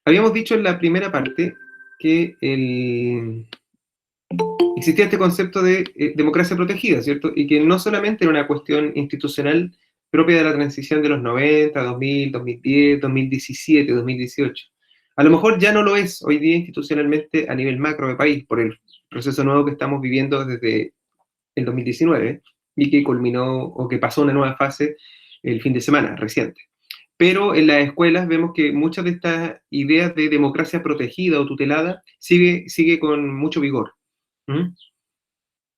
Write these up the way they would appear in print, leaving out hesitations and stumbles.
habíamos dicho en la primera parte que existía este concepto de democracia protegida, ¿cierto? Y que no solamente era una cuestión institucional propia de la transición de los 90, 2000, 2010, 2017, 2018. A lo mejor ya no lo es hoy día institucionalmente a nivel macro de país, por el proceso nuevo que estamos viviendo desde el 2019 y que culminó o que pasó una nueva fase el fin de semana reciente. Pero en las escuelas vemos que muchas de estas ideas de democracia protegida o tutelada sigue con mucho vigor. ¿Mm?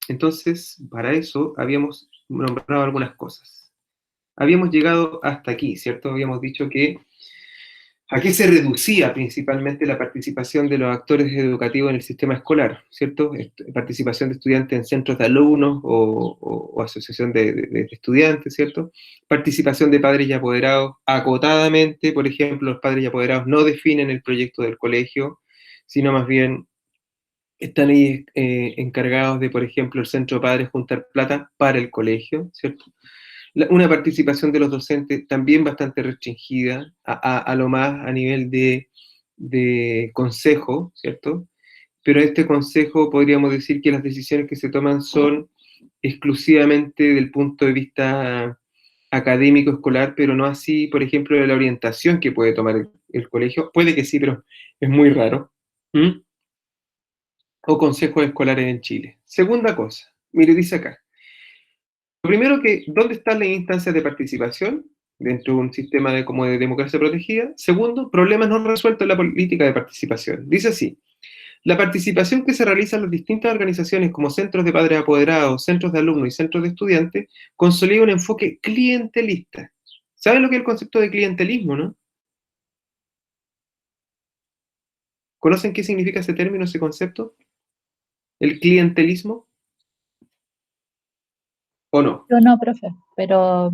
Entonces, para eso habíamos nombrado algunas cosas. Habíamos llegado hasta aquí, ¿cierto? Habíamos dicho que a qué se reducía principalmente la participación de los actores educativos en el sistema escolar, ¿cierto? Participación de estudiantes en centros de alumnos o asociación de estudiantes, ¿cierto? Participación de padres y apoderados acotadamente, por ejemplo, los padres y apoderados no definen el proyecto del colegio, sino más bien están ahí encargados de, por ejemplo, el centro de padres juntar plata para el colegio, ¿cierto? Una participación de los docentes también bastante restringida, a lo más a nivel de consejo, ¿cierto? Pero este consejo podríamos decir que las decisiones que se toman son exclusivamente del punto de vista académico escolar, pero no así, por ejemplo, de la orientación que puede tomar el colegio. Puede que sí, pero es muy raro. ¿Mm? O consejos escolares en Chile. Segunda cosa, mire, dice acá. Lo primero que, ¿dónde están las instancias de participación dentro de un sistema como de democracia protegida? Segundo, problemas no resueltos en la política de participación. Dice así, la participación que se realiza en las distintas organizaciones como centros de padres apoderados, centros de alumnos y centros de estudiantes, consolida un enfoque clientelista. ¿Saben lo que es el concepto de clientelismo, no? ¿Conocen qué significa ese término, ese concepto? ¿El clientelismo o no? Yo no, profe, pero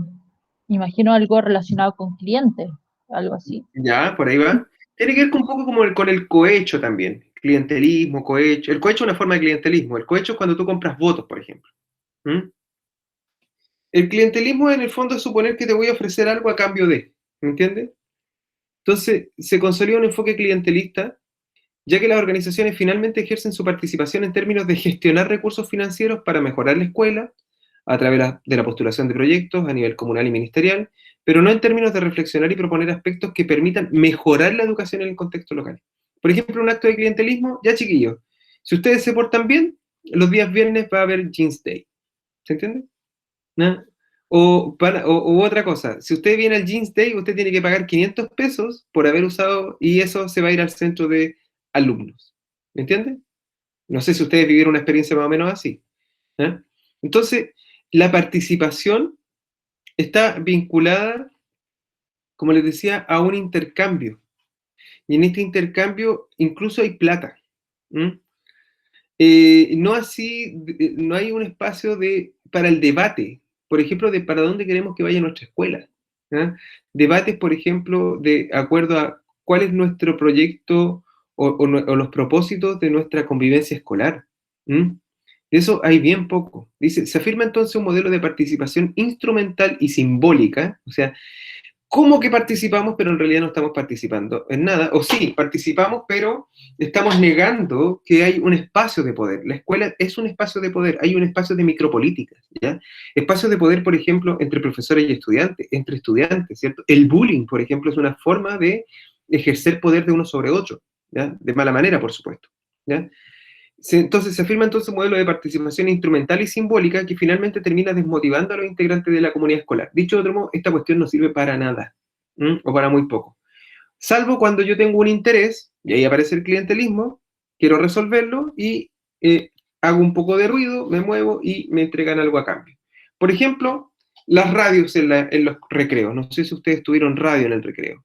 imagino algo relacionado con clientes, algo así. Ya, por ahí va. Tiene que ver con un poco como con el cohecho también. Clientelismo, cohecho. El cohecho es una forma de clientelismo. El cohecho es cuando tú compras votos, por ejemplo. ¿Mm? El clientelismo en el fondo es suponer que te voy a ofrecer algo a cambio de. ¿Me entiendes? Entonces, se consolida un enfoque clientelista, ya que las organizaciones finalmente ejercen su participación en términos de gestionar recursos financieros para mejorar la escuela, a través de la postulación de proyectos a nivel comunal y ministerial, pero no en términos de reflexionar y proponer aspectos que permitan mejorar la educación en el contexto local. Por ejemplo, un acto de clientelismo, ya chiquillos, si ustedes se portan bien, los días viernes va a haber Jeans Day. ¿Se entiende? ¿No? O otra cosa, si usted viene al Jeans Day, usted tiene que pagar 500 pesos por haber usado, y eso se va a ir al centro de alumnos. ¿Me entiende? No sé si ustedes vivieron una experiencia más o menos así. ¿Eh? Entonces, la participación está vinculada, como les decía, a un intercambio. Y en este intercambio incluso hay plata. ¿Mm? No así, no hay un espacio para el debate, por ejemplo, de para dónde queremos que vaya nuestra escuela. ¿Eh? Debates, por ejemplo, de acuerdo a cuál es nuestro proyecto o los propósitos de nuestra convivencia escolar. ¿Mm? De eso hay bien poco. Dice, se afirma entonces un modelo de participación instrumental y simbólica, o sea, ¿cómo que participamos, pero en realidad no estamos participando en nada? O sí, participamos, pero estamos negando que hay un espacio de poder. La escuela es un espacio de poder, hay un espacio de micropolíticas, ¿ya? Espacios de poder, por ejemplo, entre profesores y estudiantes, entre estudiantes, ¿cierto? El bullying, por ejemplo, es una forma de ejercer poder de uno sobre otro, ¿ya? De mala manera, por supuesto, ¿ya? Entonces se afirma entonces un modelo de participación instrumental y simbólica que finalmente termina desmotivando a los integrantes de la comunidad escolar. Dicho de otro modo, esta cuestión no sirve para nada, o para muy poco. Salvo cuando yo tengo un interés, y ahí aparece el clientelismo, quiero resolverlo y hago un poco de ruido, me muevo y me entregan algo a cambio. Por ejemplo, las radios en los recreos. No sé si ustedes tuvieron radio en el recreo,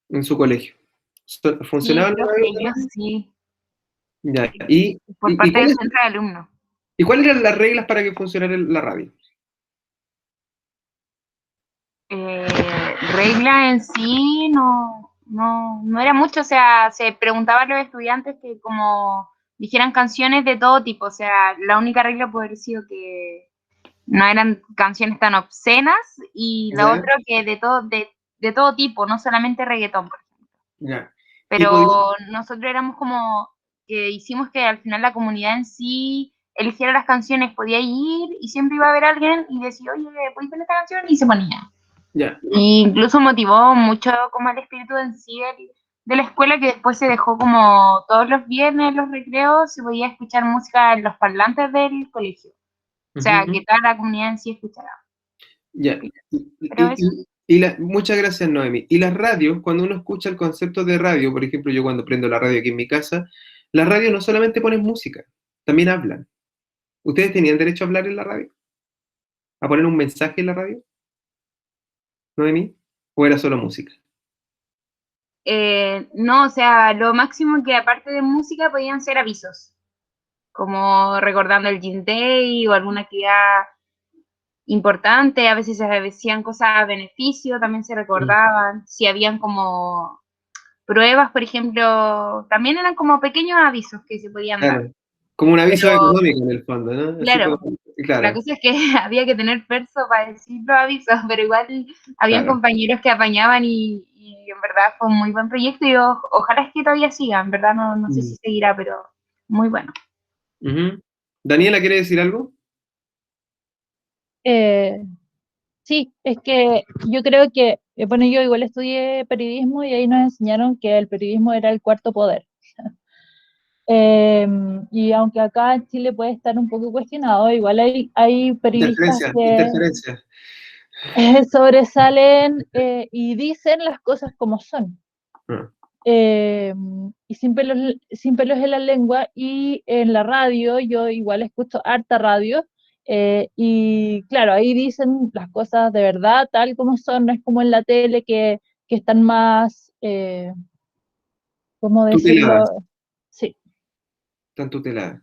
en su colegio. Sí, ¿Funcionaban las profe, radios? yo sí, Ya. por parte del centro de alumnos. ¿Y cuáles eran las reglas para que funcionara la radio? Regla en sí no era mucho, o sea, se preguntaba a los estudiantes que como dijeran canciones de todo tipo, o sea, la única regla puede haber sido que no eran canciones tan obscenas y la ¿Ya? otra que de todo tipo, no solamente reggaetón, por ejemplo. Ya. Pero nosotros éramos como que hicimos que al final la comunidad en sí eligiera las canciones, podía ir y siempre iba a haber alguien y decía, oye, ¿puedes poner esta canción? Y se ponía. Ya. Y incluso motivó mucho como el espíritu en sí de la escuela, que después se dejó como todos los viernes en los recreos se podía escuchar música en los parlantes del colegio. O sea, que toda la comunidad en sí escuchara. Ya. Pero eso. Muchas gracias, Noemi. Y las radios, cuando uno escucha el concepto de radio, por ejemplo, yo cuando prendo la radio aquí en mi casa, las radios no solamente ponen música, también hablan. ¿Ustedes tenían derecho a hablar en la radio? ¿A poner un mensaje en la radio? ¿Noemi? ¿O era solo música? No, o sea, lo máximo que aparte de música podían ser avisos, como recordando el Gin Day o alguna actividad importante, a veces se decían cosas a beneficio, también se recordaban, si habían como pruebas, por ejemplo, también eran como pequeños avisos que se podían dar. Claro. Como un aviso Pero, económico en el fondo, ¿no? Así claro, como, la claro, cosa es que había que tener perso para decir los avisos, pero igual habían claro. compañeros que apañaban y en verdad fue un muy buen proyecto y ojalá es que todavía siga, en verdad no sé si seguirá, pero muy bueno. Ujú. Daniela, ¿quiere decir algo? Sí, es que yo creo que, bueno, yo igual estudié periodismo y ahí nos enseñaron que el periodismo era el cuarto poder. Y aunque acá en Chile puede estar un poco cuestionado, igual hay periodistas Interferencia, que interferencia. sobresalen y dicen las cosas como son. Ah. Y sin pelos en la lengua, y en la radio, yo igual escucho harta radio, y claro, ahí dicen las cosas de verdad, tal como son, no es como en la tele que están más, ¿cómo decirlo? Tuteladas, Sí, están tuteladas.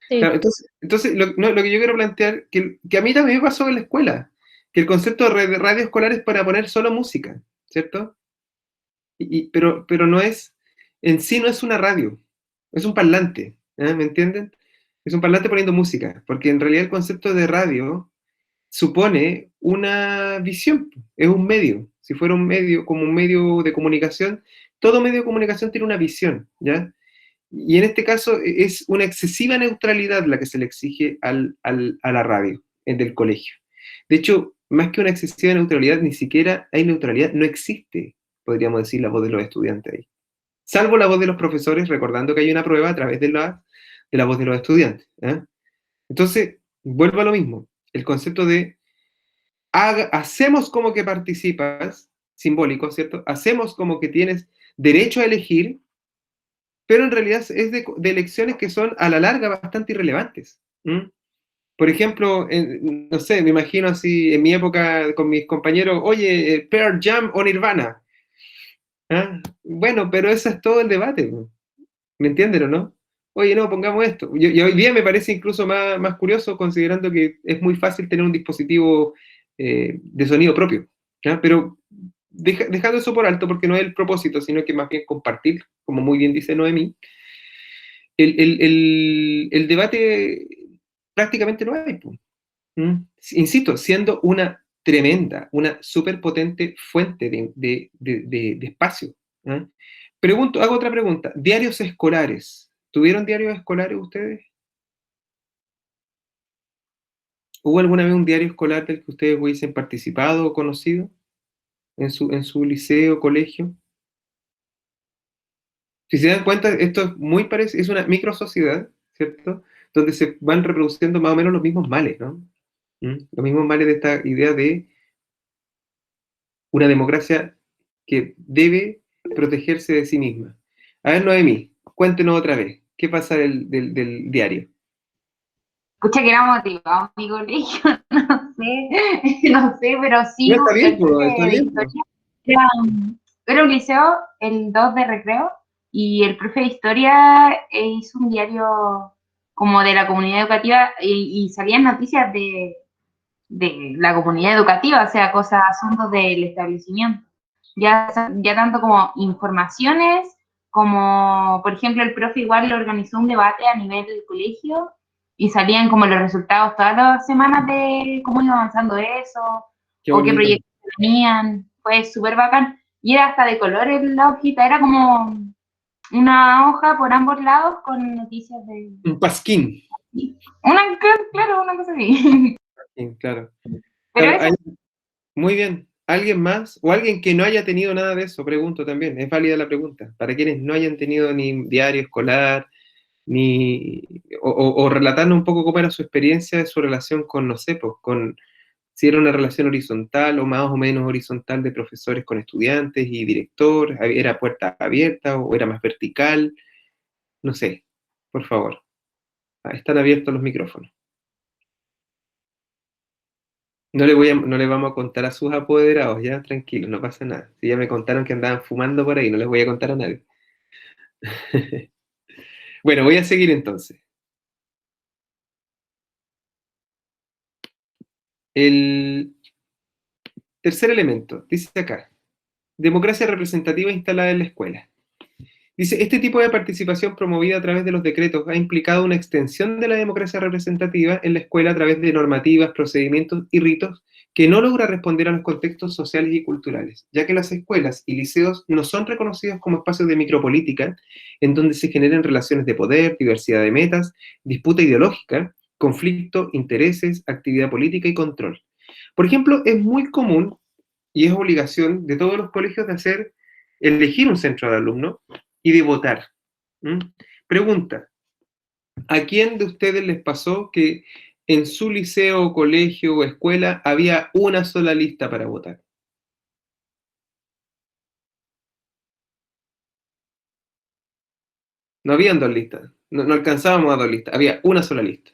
sí, Claro, entonces lo que yo quiero plantear, que a mí también me pasó en la escuela, que el concepto de radio escolar es para poner solo música, ¿cierto? Pero no es, en sí no es una radio, es un parlante, ¿eh? ¿Me entienden? Es un parlante poniendo música, porque en realidad el concepto de radio supone una visión, es un medio. Si fuera un medio, como un medio de comunicación, todo medio de comunicación tiene una visión, ¿ya? Y en este caso es una excesiva neutralidad la que se le exige a la radio del colegio. De hecho, más que una excesiva neutralidad, ni siquiera hay neutralidad, no existe, podríamos decir, la voz de los estudiantes ahí. Salvo la voz de los profesores, recordando que hay una prueba a través de la voz de los estudiantes. ¿Eh? Entonces, vuelvo a lo mismo, el concepto de hacemos como que participas, simbólico, ¿cierto? Hacemos como que tienes derecho a elegir, pero en realidad es de elecciones que son a la larga bastante irrelevantes. ¿Mm? Por ejemplo, no sé, me imagino así en mi época con mis compañeros, oye, Pearl Jam o Nirvana. ¿Ah? Bueno, pero eso es todo el debate, ¿no? ¿Me entienden o no? Oye, no, pongamos esto. Y hoy día me parece incluso más curioso, considerando que es muy fácil tener un dispositivo de sonido propio. ¿Ya? Pero dejando eso por alto, porque no es el propósito, sino que más bien compartir, como muy bien dice Noemí, el debate prácticamente no hay. ¿Mm? Insisto, siendo una tremenda, una súper potente fuente de espacio. ¿Eh? Hago otra pregunta. ¿Diarios escolares? ¿Tuvieron diarios escolares ustedes? ¿Hubo alguna vez un diario escolar del que ustedes hubiesen participado o conocido en su liceo, colegio? Si se dan cuenta, esto es muy parecido, es una micro sociedad, ¿cierto? Donde se van reproduciendo más o menos los mismos males, ¿no? Los mismos males de esta idea de una democracia que debe protegerse de sí misma. A ver, Noemí, cuéntenos otra vez, ¿qué pasa del diario? Escucha que era motivado mi colegio, no sé, pero sí, No, está bien, el profe pues, está de bien, pues. historia era, era un liceo, el 2 de recreo, y el profe de historia hizo un diario como de la comunidad educativa y salían noticias de la comunidad educativa, o sea, cosas, asuntos del establecimiento. Ya tanto como informaciones, como, por ejemplo, el profe igual le organizó un debate a nivel del colegio y salían como los resultados todas las semanas de cómo iba avanzando eso, Qué o qué bonito. proyectos tenían. fue súper bacán. Y era hasta de color en la hojita, era como una hoja por ambos lados con noticias de... Un pasquín. Claro, una cosa así. Sí, claro. Pero Claro, eso, muy bien. ¿Alguien más? O alguien que no haya tenido nada de eso, pregunto también. Es válida la pregunta. Para quienes no hayan tenido ni diario escolar, o relatarnos un poco cómo era su experiencia de su relación con, no sé, pues, con si era una relación horizontal o más o menos horizontal de profesores con estudiantes y director, era puerta abierta o era más vertical, no sé, por favor. Están abiertos los micrófonos. No le vamos a contar a sus apoderados, ya, tranquilos, no pasa nada. Si ya me contaron que andaban fumando por ahí, no les voy a contar a nadie. Bueno, voy a seguir entonces. El tercer elemento, dice acá, democracia representativa instalada en la escuela. Dice, este tipo de participación promovida a través de los decretos ha implicado una extensión de la democracia representativa en la escuela a través de normativas, procedimientos y ritos que no logra responder a los contextos sociales y culturales, ya que las escuelas y liceos no son reconocidos como espacios de micropolítica, en donde se generan relaciones de poder, diversidad de metas, disputa ideológica, conflicto, intereses, actividad política y control. Por ejemplo, es muy común y es obligación de todos los colegios de elegir un centro de alumnos y de votar. ¿Mm? Pregunta, ¿a quién de ustedes les pasó que en su liceo, colegio o escuela había una sola lista para votar? No habían dos listas, no alcanzábamos a dos listas, había una sola lista.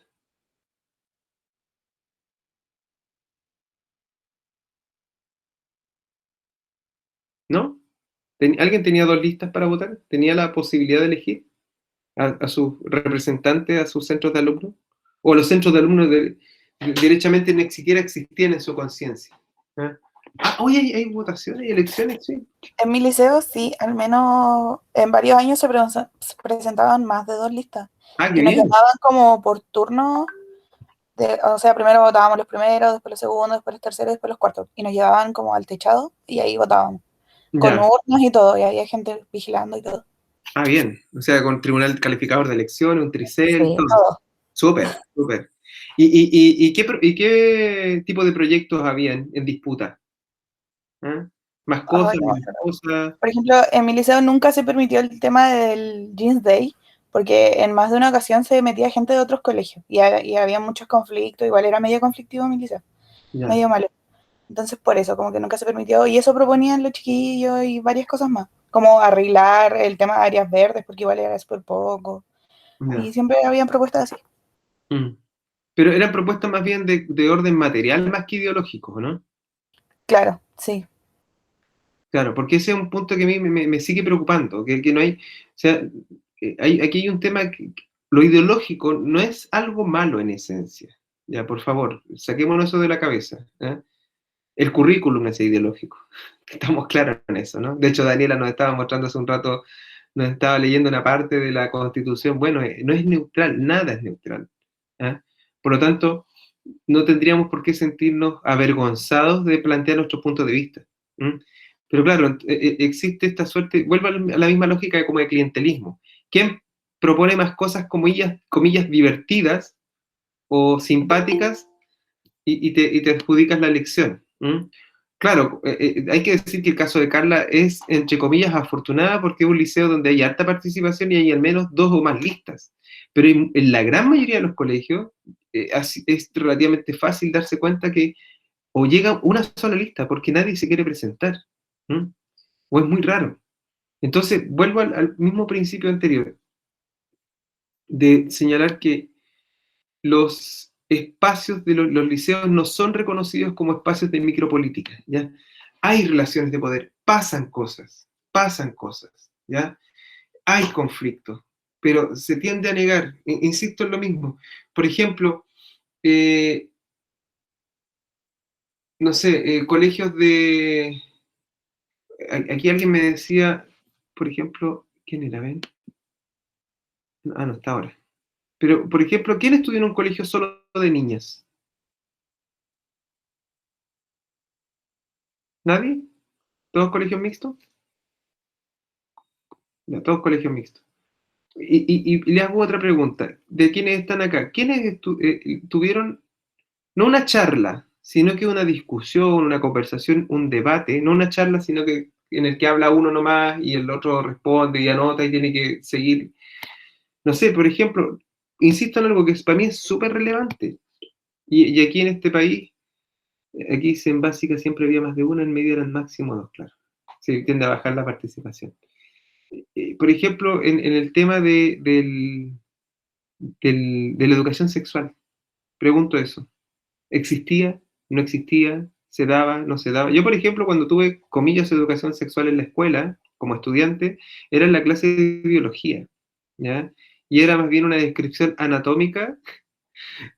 ¿No? ¿Alguien tenía dos listas para votar? ¿Tenía la posibilidad de elegir a sus representantes, a sus centros de alumnos? ¿O los centros de alumnos derechamente ni siquiera existían en su conciencia? ¿Ah? Hoy hay votaciones, hay elecciones, sí. En mi liceo sí, al menos en varios años se presentaban más de dos listas. Ah, qué Y nos bien. llamaban como por turno, o sea, primero votábamos los primeros, después los segundos, después los terceros, después los cuartos. Y nos llevaban como al techado y ahí votábamos. Con Ya. urnas y todo, y había gente vigilando y todo. Ah, bien. O sea, con tribunal calificador de elecciones, un tricel, Sí, todo. todo. Súper, súper. ¿Y qué tipo de proyectos habían en disputa? ¿Ah? ¿Más Ay, cosas, no, menos cosas? por ejemplo, en mi liceo nunca se permitió el tema del Jeans Day, porque en más de una ocasión se metía gente de otros colegios y había muchos conflictos, igual era medio conflictivo mi liceo, Ya. medio malo. Entonces por eso, como que nunca se permitió, y eso proponían los chiquillos y varias cosas más, como arreglar el tema de áreas verdes, porque igual era súper poco, Ya. y siempre habían propuestas así. Mm. Pero eran propuestas más bien de orden material más que ideológico, ¿no? Claro, sí, Claro, porque ese es un punto que a mí me sigue preocupando, que no hay, o sea, aquí hay un tema que lo ideológico no es algo malo en esencia. Ya, por favor, saquémonos eso de la cabeza. ¿Eh? El currículum es ideológico. Estamos claros en eso, ¿no? De hecho, Daniela nos estaba mostrando hace un rato, nos estaba leyendo una parte de la Constitución. Bueno, no es neutral, nada es neutral. ¿Eh? Por lo tanto, no tendríamos por qué sentirnos avergonzados de plantear nuestros puntos de vista. ¿Mm? Pero claro, existe esta suerte, vuelvo a la misma lógica como de clientelismo. ¿Quién propone más cosas, comillas, divertidas o simpáticas y te adjudicas la elección? ¿Mm? Claro, hay que decir que el caso de Carla es, entre comillas, afortunada porque es un liceo donde hay alta participación y hay al menos dos o más listas. Pero en la gran mayoría de los colegios es relativamente fácil darse cuenta que o llega una sola lista porque nadie se quiere presentar. ¿Mm? O es muy raro. Entonces, vuelvo al mismo principio anterior de señalar que los espacios de los liceos no son reconocidos como espacios de micropolítica, ¿ya? Hay relaciones de poder, pasan cosas, ¿ya? Hay conflictos, pero se tiende a negar, insisto en lo mismo. Por ejemplo, no sé, colegios de... Aquí alguien me decía, por ejemplo, ¿quién era? ¿Ven? Ah, no, está ahora. Pero, por ejemplo, ¿quién estudió en un colegio solo de niñas? ¿Nadie? ¿Todos colegios mixtos? Ya, todos colegios mixtos. Y le hago otra pregunta. De quienes están acá, ¿quiénes tuvieron, no una charla, sino que una discusión, una conversación, un debate, no una charla, sino que en el que habla uno nomás y el otro responde y anota y tiene que seguir? No sé, por ejemplo, insisto en algo que para mí es súper relevante. Y aquí en este país, aquí en básica siempre había más de una, en medio eran máximo dos, claro. Se tiende a bajar la participación. Por ejemplo, en el tema de la educación sexual, pregunto eso. ¿Existía? ¿No existía? ¿Se daba? ¿No se daba? Yo, por ejemplo, cuando tuve, comillas, educación sexual en la escuela, como estudiante, era en la clase de biología, ¿ya? Y era más bien una descripción anatómica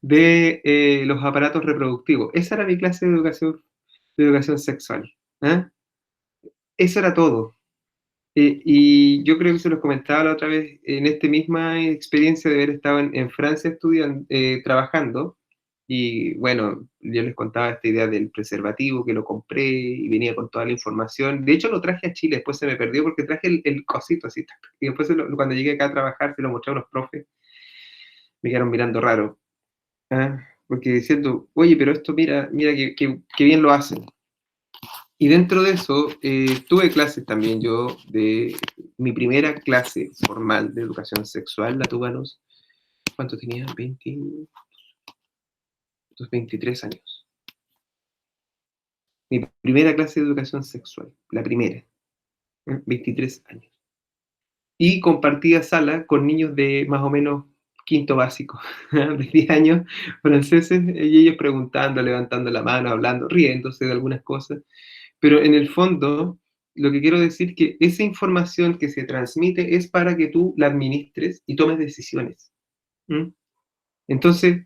de los aparatos reproductivos. Esa era mi clase de educación sexual. ¿Eh? Eso era todo. Y yo creo que se los comentaba la otra vez, en esta misma experiencia de haber estado en Francia estudiando, trabajando, y bueno, yo les contaba esta idea del preservativo, que lo compré y venía con toda la información. De hecho, lo traje a Chile, después se me perdió porque traje el cosito así, y después cuando llegué acá a trabajar se lo mostré a unos profes, me quedaron mirando raro, ¿ah? Porque diciendo, oye, pero esto mira que bien lo hacen. Y dentro de eso, tuve clases también yo de mi primera clase formal de educación sexual, la tuve a los, ¿cuánto tenía? 23 años. Mi primera clase de educación sexual, la primera, 23 años. Y compartía sala con niños de más o menos quinto básico, de 10 años, franceses, y ellos preguntando, levantando la mano, hablando, riéndose de algunas cosas. Pero en el fondo, lo que quiero decir es que esa información que se transmite es para que tú la administres y tomes decisiones. ¿Mm? Entonces,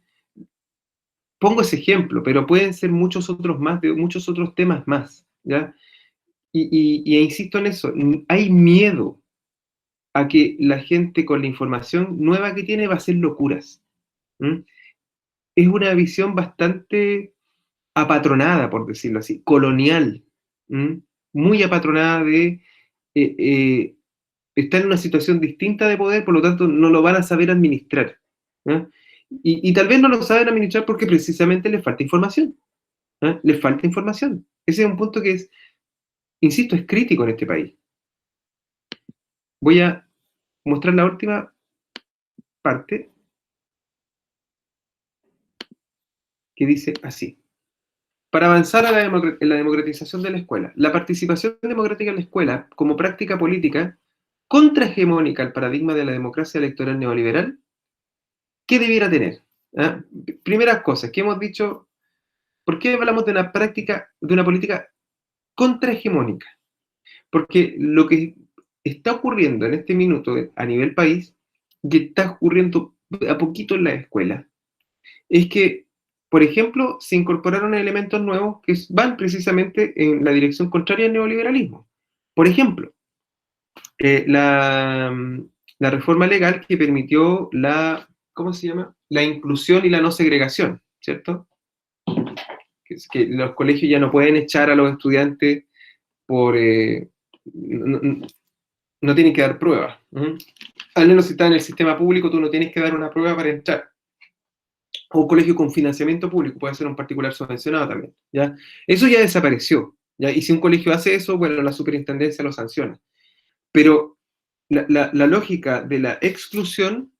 pongo ese ejemplo, pero pueden ser muchos otros más, de muchos otros temas más, ¿ya? Y insisto en eso, hay miedo a que la gente con la información nueva que tiene va a hacer locuras. ¿Mm? Es una visión bastante apatronada, por decirlo así, colonial, muy apatronada de está en una situación distinta de poder, por lo tanto no lo van a saber administrar. ¿Eh? Y tal vez no lo saben administrar porque precisamente les falta información. Les falta información. Ese es un punto que es, insisto, es crítico en este país. Voy a mostrar la última parte que dice así. Para avanzar en la democratización de la escuela, la participación democrática en la escuela como práctica política contrahegemónica al paradigma de la democracia electoral neoliberal, ¿qué debiera tener? ¿Ah? Primeras cosas que hemos dicho, ¿por qué hablamos de una práctica, de una política contrahegemónica? Porque lo que está ocurriendo en este minuto a nivel país, que está ocurriendo a poquito en la escuela, es que, por ejemplo, se incorporaron elementos nuevos que van precisamente en la dirección contraria al neoliberalismo. Por ejemplo, la reforma legal que permitió la, ¿cómo se llama? La inclusión y la no segregación, ¿cierto? Que los colegios ya no pueden echar a los estudiantes por... no tienen que dar pruebas. Al menos si estás en el sistema público, tú no tienes que dar una prueba para entrar. O un colegio con financiamiento público, puede ser un particular subvencionado también, ¿ya? Eso ya desapareció, ¿ya? Y si un colegio hace eso, bueno, la superintendencia lo sanciona. Pero la lógica de la exclusión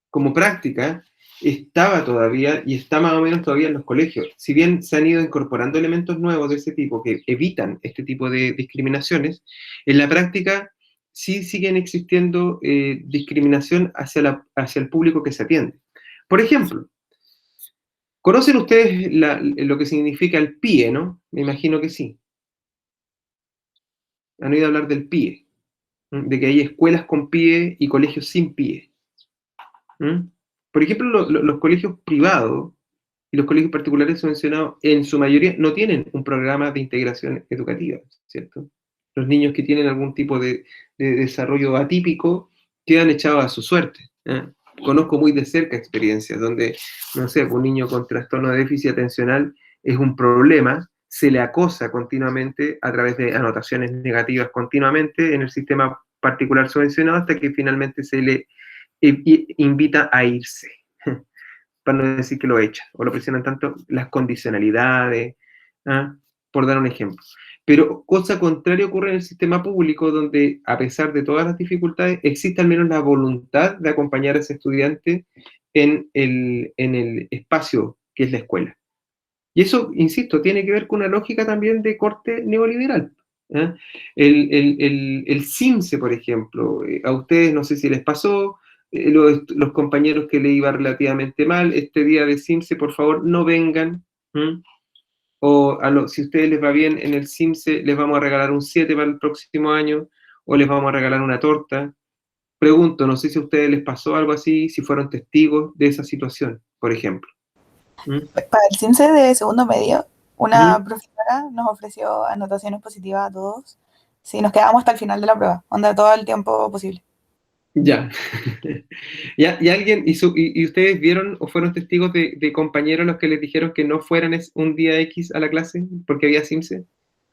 como práctica estaba todavía y está más o menos todavía en los colegios. Si bien se han ido incorporando elementos nuevos de ese tipo que evitan este tipo de discriminaciones, en la práctica sí siguen existiendo discriminación hacia el público que se atiende. Por ejemplo, ¿conocen ustedes lo que significa el PIE, no? Me imagino que sí. Han oído hablar del PIE, de que hay escuelas con PIE y colegios sin PIE. Por ejemplo, los colegios privados y los colegios particulares subvencionados, en su mayoría, no tienen un programa de integración educativa, ¿cierto? Los niños que tienen algún tipo de desarrollo atípico quedan echados a su suerte. Conozco muy de cerca experiencias donde, no sé, un niño con trastorno de déficit atencional es un problema, se le acosa continuamente a través de anotaciones negativas continuamente en el sistema particular subvencionado hasta que finalmente se le invita a irse, para no decir que lo echan, o lo presionan tanto las condicionalidades, ¿ah? Por dar un ejemplo. Pero cosa contraria ocurre en el sistema público, donde a pesar de todas las dificultades, existe al menos la voluntad de acompañar a ese estudiante en el espacio que es la escuela. Y eso, insisto, tiene que ver con una lógica también de corte neoliberal. ¿Eh? El CIMSE, por ejemplo, a ustedes no sé si les pasó, los compañeros que le iba relativamente mal, este día de CIMSE, por favor, no vengan. O si a ustedes les va bien en el CIMSE, les vamos a regalar un 7 para el próximo año, o les vamos a regalar una torta. Pregunto, no sé si a ustedes les pasó algo así, si fueron testigos de esa situación, por ejemplo. Para el CIMSE de segundo medio, una profesora nos ofreció anotaciones positivas a todos si nos quedábamos hasta el final de la prueba, onda todo el tiempo posible. Ya. ¿Y alguien, y ustedes vieron o fueron testigos de compañeros los que les dijeron que no fueran un día X a la clase porque había CIMSE?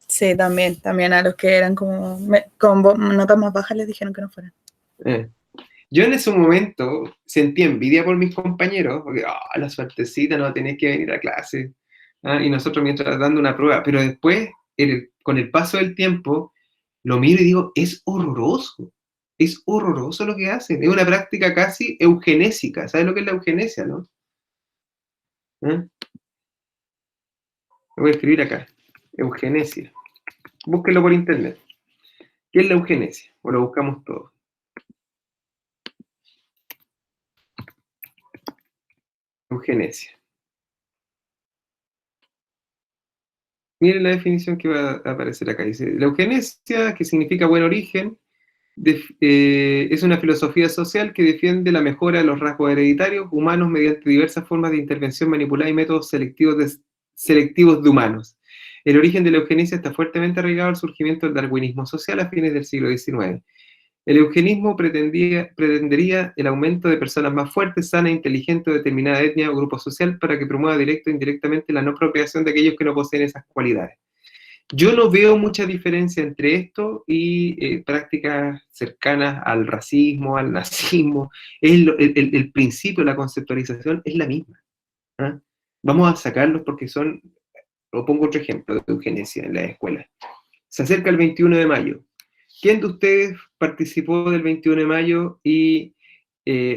Sí, también a los que eran como con notas más bajas les dijeron que no fueran. Yo en ese momento sentí envidia por mis compañeros, porque la suertecita, no tenés que venir a clase, y nosotros mientras dando una prueba, pero después, con el paso del tiempo, lo miro y digo, es horroroso lo que hacen, es una práctica casi eugenésica, ¿sabes lo que es la eugenesia, no? Lo voy a escribir acá, eugenesia, búsquenlo por internet, ¿qué es la eugenesia? O lo buscamos todos. Eugenesia. Miren la definición que va a aparecer acá. Dice, la eugenesia, que significa buen origen, es una filosofía social que defiende la mejora de los rasgos hereditarios humanos mediante diversas formas de intervención manipulada y métodos selectivos de humanos. El origen de la eugenesia está fuertemente arraigado al surgimiento del darwinismo social a fines del siglo XIX. El eugenismo pretendería el aumento de personas más fuertes, sanas, inteligentes de determinada etnia o grupo social para que promueva directo e indirectamente la no procreación de aquellos que no poseen esas cualidades. Yo no veo mucha diferencia entre esto y prácticas cercanas al racismo, al nazismo. El principio, la conceptualización es la misma. ¿Ah? Vamos a sacarlos porque son, o pongo otro ejemplo de eugenesia en la escuela. Se acerca el 21 de mayo. ¿Quién de ustedes participó del 21 de mayo y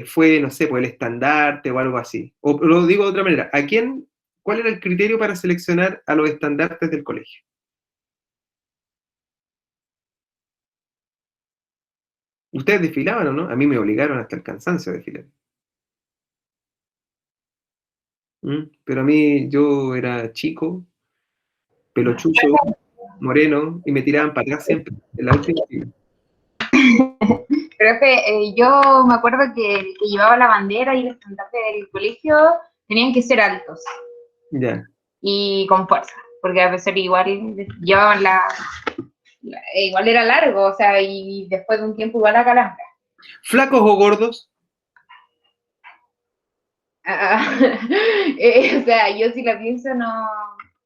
fue, no sé, pues el estandarte o algo así? O lo digo de otra manera, ¿cuál era el criterio para seleccionar a los estandartes del colegio? ¿Ustedes desfilaban o no? A mí me obligaron hasta el cansancio a desfilar. Pero a mí, yo era chico, pelochucho, moreno, y me tiraban para atrás siempre, en la última fila. Profe, yo me acuerdo que el que llevaba la bandera y el estandarte del colegio tenían que ser altos. Ya. Y con fuerza, porque a veces igual llevaban igual era largo, o sea, y después de un tiempo igual la calambra. ¿Flacos o gordos? O sea, yo si la pienso, no,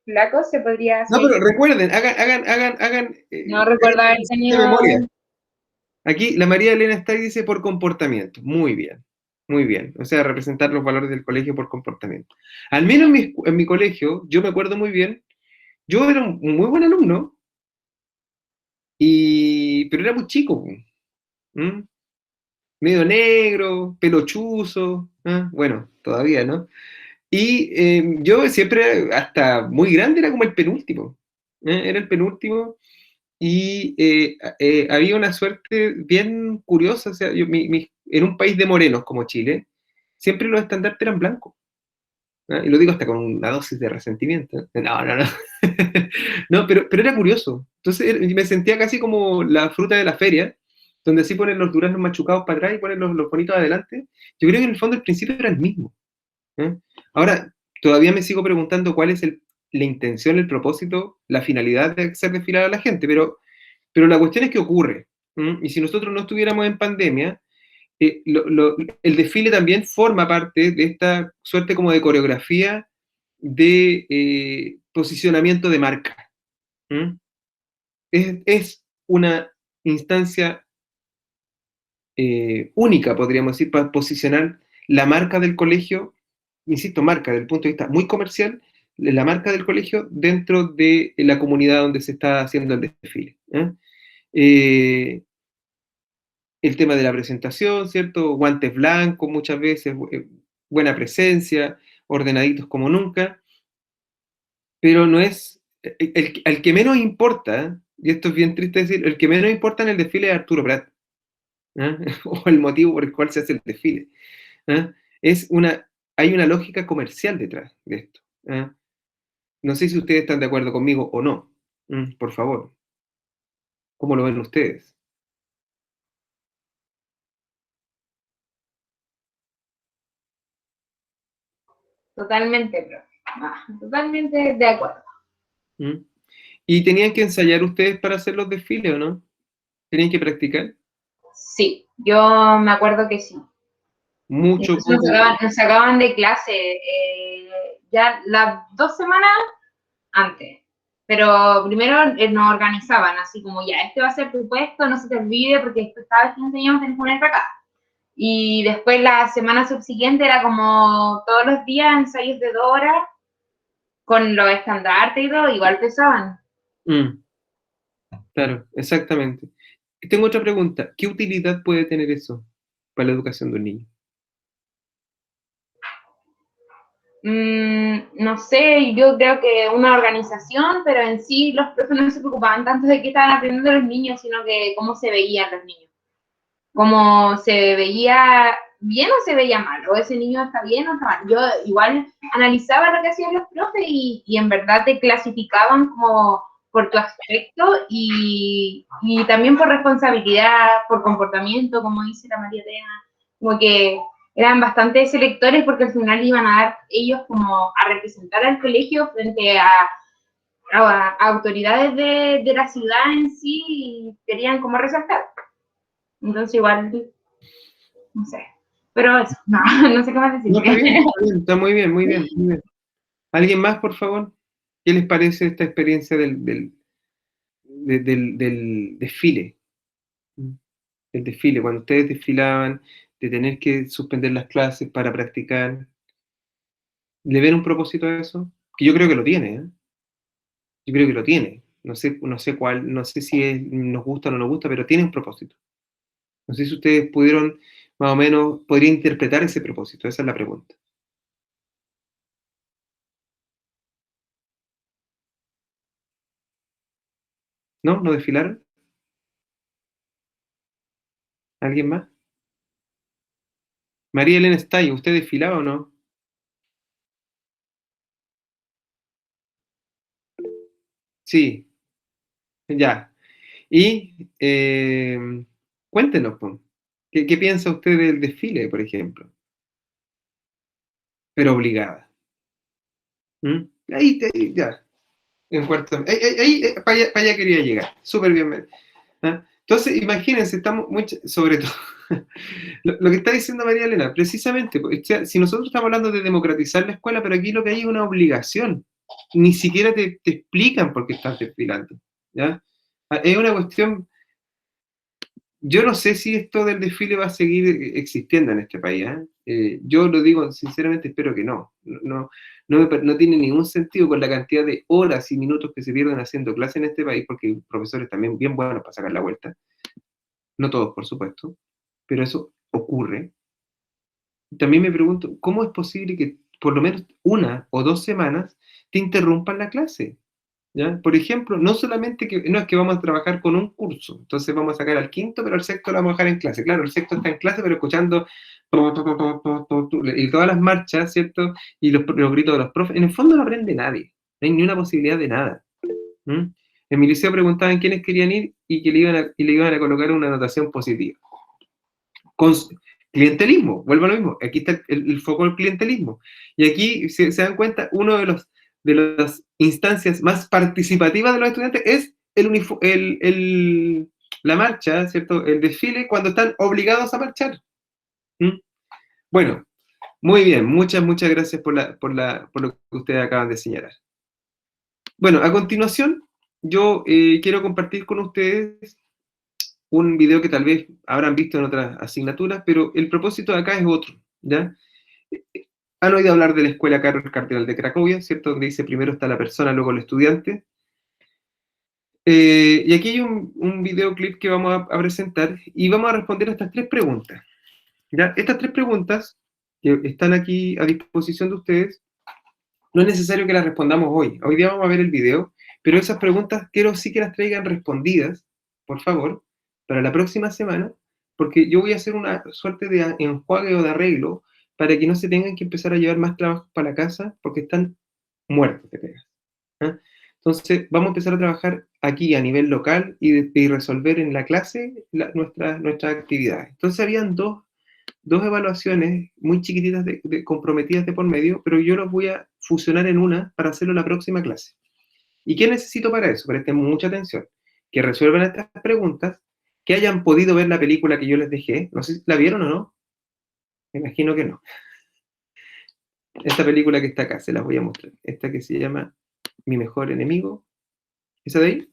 flacos se podría hacer. No, pero recuerden, hagan no recuerdo haber tenido memoria. Aquí la María Elena está y dice por comportamiento. Muy bien, muy bien. O sea, representar los valores del colegio por comportamiento. Al menos en mi colegio, yo me acuerdo muy bien, yo era un muy buen alumno, pero era muy chico. Medio negro, pelo chuzo, bueno, todavía, ¿no? Y yo siempre, hasta muy grande, era como el penúltimo. Era el penúltimo. Y había una suerte bien curiosa, o sea, en un país de morenos como Chile, siempre los estandartes eran blancos. Y lo digo hasta con una dosis de resentimiento. No. No, pero era curioso. Entonces me sentía casi como la fruta de la feria, donde así ponen los duraznos machucados para atrás y ponen los bonitos adelante. Yo creo que en el fondo el principio era el mismo. Ahora, todavía me sigo preguntando cuál es la intención, el propósito, la finalidad de hacer desfilar a la gente, pero la cuestión es que ocurre. Y si nosotros no estuviéramos en pandemia, el desfile también forma parte de esta suerte como de coreografía de posicionamiento de marca. ¿Mm? Es una instancia única, podríamos decir, para posicionar la marca del colegio, insisto, marca desde el punto de vista muy comercial, la marca del colegio dentro de la comunidad donde se está haciendo el desfile. El tema de la presentación, ¿cierto? Guantes blancos muchas veces, buena presencia, ordenaditos como nunca, pero no es, al que menos importa, y esto es bien triste decir, el que menos importa en el desfile es Arturo Prat, o el motivo por el cual se hace el desfile. Es hay una lógica comercial detrás de esto. No sé si ustedes están de acuerdo conmigo o no. Por favor, ¿cómo lo ven ustedes? Totalmente, profe. Totalmente de acuerdo. ¿Mm? ¿Y tenían que ensayar ustedes para hacer los desfiles o no? ¿Tenían que practicar? Sí, yo me acuerdo que sí. Mucho, Incluso poco. nos sacaban de clase ya las 2 semanas antes. Pero primero nos organizaban, así como ya, este va a ser tu puesto, no se te olvide, porque después cada vez que enseñamos tenés que poner acá. Y después la semana subsiguiente era como todos los días ensayos de 2 horas, con los estandartes y todo, igual pesaban. Claro, exactamente. Tengo otra pregunta. ¿Qué utilidad puede tener eso para la educación de un niño? No sé, yo creo que una organización, pero en sí los profes no se preocupaban tanto de qué estaban aprendiendo los niños, sino que cómo se veían los niños. Cómo se veía bien o se veía mal, o ese niño está bien o está mal. Yo igual analizaba lo que hacían los profes y en verdad te clasificaban como por tu aspecto y también por responsabilidad, por comportamiento, como dice la María Elena, como que eran bastante selectores porque al final iban a dar ellos como a representar al colegio frente a autoridades de la ciudad en sí y querían como resaltar. Entonces igual, no sé, pero eso, no, no sé qué más decir. No, está bien, está bien, está muy bien, muy bien, muy bien. ¿Alguien más, por favor? ¿Qué les parece esta experiencia del desfile? El desfile, cuando ustedes desfilaban, de tener que suspender las clases para practicar. ¿Le ven un propósito a eso? Que yo creo que lo tiene, ¿eh? Yo creo que lo tiene. No sé cuál, no sé si nos gusta o no nos gusta, pero tiene un propósito. No sé si ustedes pudieron, más o menos, podrían interpretar ese propósito. Esa es la pregunta. ¿No? ¿No desfilaron? ¿Alguien más? María Elena Stay, ¿usted desfilaba o no? Sí, ya. Y cuéntenos, pues, ¿qué piensa usted del desfile, por ejemplo? Pero obligada. ¿Mm? Ya. En cuarto, para allá quería llegar. Súper bien. ¿Ah? Entonces, imagínense, estamos sobre todo, lo que está diciendo María Elena, precisamente, o sea, si nosotros estamos hablando de democratizar la escuela, pero aquí lo que hay es una obligación. Ni siquiera te explican por qué estás desfilando. ¿Ya? Es una cuestión. Yo no sé si esto del desfile va a seguir existiendo en este país. Yo lo digo sinceramente, espero que no. No tiene ningún sentido con la cantidad de horas y minutos que se pierden haciendo clase en este país, porque hay profesores también bien buenos para sacar la vuelta. No todos, por supuesto, pero eso ocurre. También me pregunto, ¿cómo es posible que por lo menos 1 o 2 semanas te interrumpan la clase? ¿Ya? Por ejemplo, no solamente que no es que vamos a trabajar con un curso, entonces vamos a sacar al quinto, pero al sexto lo vamos a dejar en clase. Claro, el sexto está en clase, pero escuchando y todas las marchas, ¿cierto? Y los gritos de los profes. En el fondo no aprende nadie, no hay ni una posibilidad de nada. En mi liceo preguntaban quiénes querían ir y que le iban a colocar una anotación positiva. Con clientelismo, vuelvo a lo mismo, aquí está el foco del clientelismo. Y aquí, si se dan cuenta, uno de las instancias más participativas de los estudiantes es la marcha, ¿cierto? El desfile, cuando están obligados a marchar. ¿Mm? Bueno, Muy bien, muchas gracias por lo que ustedes acaban de señalar. Bueno, a continuación, yo quiero compartir con ustedes un video que tal vez habrán visto en otras asignaturas, pero el propósito de acá es otro, ¿ya? Han oído hablar de la Escuela Carol Cardenal de Cracovia, ¿cierto? Donde dice primero está la persona, luego el estudiante. Y aquí hay un videoclip que vamos a presentar y vamos a responder a estas 3 preguntas, ¿ya? Estas 3 preguntas que están aquí a disposición de ustedes, no es necesario que las respondamos hoy. Hoy día vamos a ver el video, pero esas preguntas quiero sí que las traigan respondidas, por favor, para la próxima semana, porque yo voy a hacer una suerte de enjuague o de arreglo para que no se tengan que empezar a llevar más trabajo para la casa porque están muertos de pegas. ¿Ah? Entonces, vamos a empezar a trabajar aquí a nivel local y resolver en la clase nuestras actividades. Entonces, habían dos evaluaciones muy chiquititas comprometidas de por medio, pero yo los voy a fusionar en una para hacerlo la próxima clase. ¿Y qué necesito para eso? Presten mucha atención. Que resuelvan estas preguntas, que hayan podido ver la película que yo les dejé. No sé si la vieron o no. Me imagino que no. Esta película que está acá, se las voy a mostrar. Esta que se llama Mi Mejor Enemigo. ¿Esa de ahí?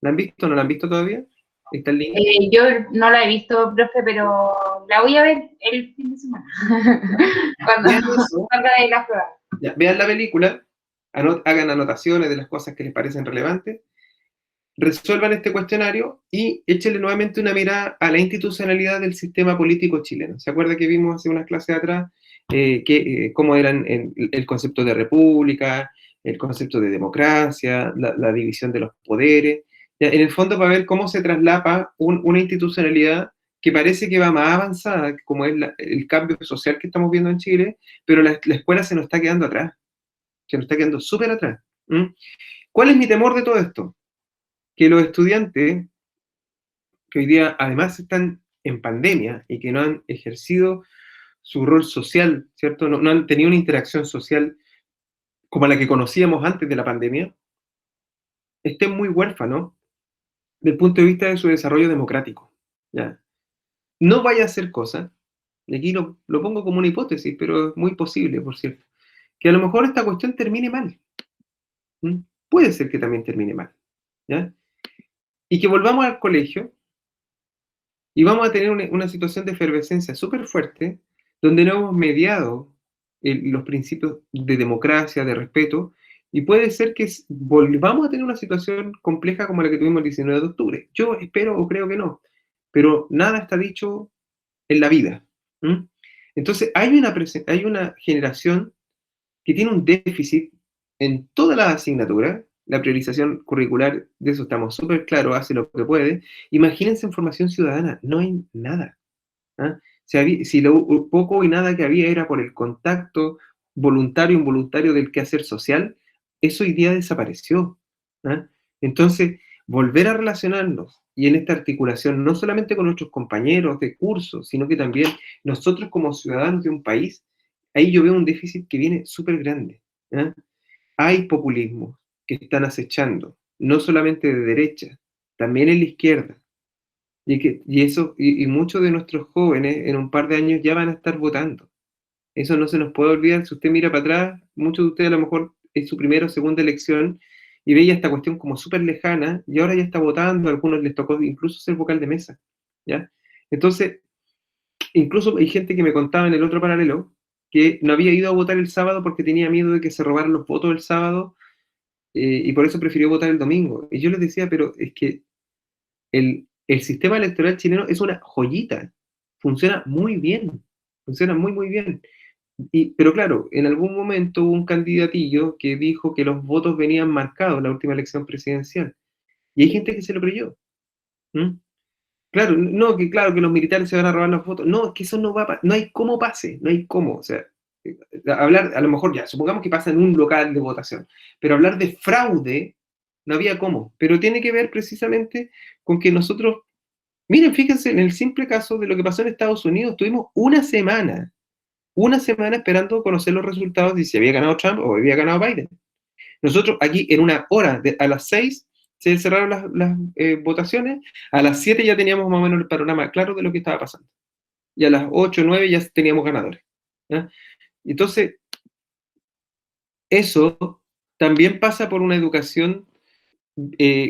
¿La han visto o no la han visto todavía? ¿Está el link? Yo no la he visto, profe, pero la voy a ver el fin de semana. Cuando salga de la prueba. Ya, vean la película, hagan anotaciones de las cosas que les parecen relevantes, resuelvan este cuestionario y échenle nuevamente una mirada a la institucionalidad del sistema político chileno. ¿Se acuerda que vimos hace unas clases atrás cómo eran el concepto de república, el concepto de democracia, la división de los poderes? Ya, en el fondo, para ver cómo se traslapa una institucionalidad que parece que va más avanzada, como es el cambio social que estamos viendo en Chile, pero la escuela se nos está quedando atrás, se nos está quedando súper atrás. ¿Cuál es mi temor de todo esto? Que los estudiantes, que hoy día además están en pandemia y que no han ejercido su rol social, ¿cierto? No han tenido una interacción social como la que conocíamos antes de la pandemia, estén muy huérfanos desde el punto de vista de su desarrollo democrático, ¿ya? No vaya a hacer cosa, y aquí lo pongo como una hipótesis, pero es muy posible, por cierto, que a lo mejor esta cuestión termine mal. Puede ser que también termine mal, ¿ya? Y que volvamos al colegio y vamos a tener una situación de efervescencia súper fuerte, donde no hemos mediado los principios de democracia, de respeto, y puede ser que volvamos a tener una situación compleja como la que tuvimos el 19 de octubre. Yo espero o creo que no, pero nada está dicho en la vida. Entonces, hay una generación que tiene un déficit en todas las asignaturas. La priorización curricular, de eso estamos súper claros, hace lo que puede. Imagínense en formación ciudadana, no hay nada. ¿Ah? Si lo poco y nada que había era por el contacto voluntario e involuntario del quehacer social, eso hoy día desapareció. ¿Ah? Entonces, volver a relacionarnos y en esta articulación, no solamente con nuestros compañeros de curso, sino que también nosotros como ciudadanos de un país, ahí yo veo un déficit que viene súper grande. ¿Ah? Hay populismos que están acechando, no solamente de derecha, también en la izquierda. Y muchos de nuestros jóvenes en un par de años ya van a estar votando. Eso no se nos puede olvidar. Si usted mira para atrás, muchos de ustedes a lo mejor es su primera o segunda elección y veía esta cuestión como súper lejana y ahora ya está votando, a algunos les tocó incluso ser vocal de mesa. ¿Ya? Entonces, incluso hay gente que me contaba en el otro paralelo que no había ido a votar el sábado porque tenía miedo de que se robaran los votos el sábado y por eso prefirió votar el domingo. Y yo les decía, pero es que el sistema electoral chileno es una joyita, funciona muy bien, funciona muy, muy bien. Pero claro, en algún momento hubo un candidatillo que dijo que los votos venían marcados en la última elección presidencial. Y hay gente que se lo creyó. Claro, no, claro que los militares se van a robar los votos. No, es que eso no va a no hay cómo pase, no hay cómo. O sea, hablar, a lo mejor ya, supongamos que pasa en un local de votación, pero hablar de fraude no había cómo. Pero tiene que ver precisamente con que nosotros, miren, fíjense, en el simple caso de lo que pasó en Estados Unidos, tuvimos una semana esperando conocer los resultados de si había ganado Trump o había ganado Biden. Nosotros aquí en una hora, a las 6 se cerraron las votaciones, a las 7 ya teníamos más o menos el panorama claro de lo que estaba pasando. Y a las 8 o 9 ya teníamos ganadores. ¿ya? Entonces, eso también pasa por una educación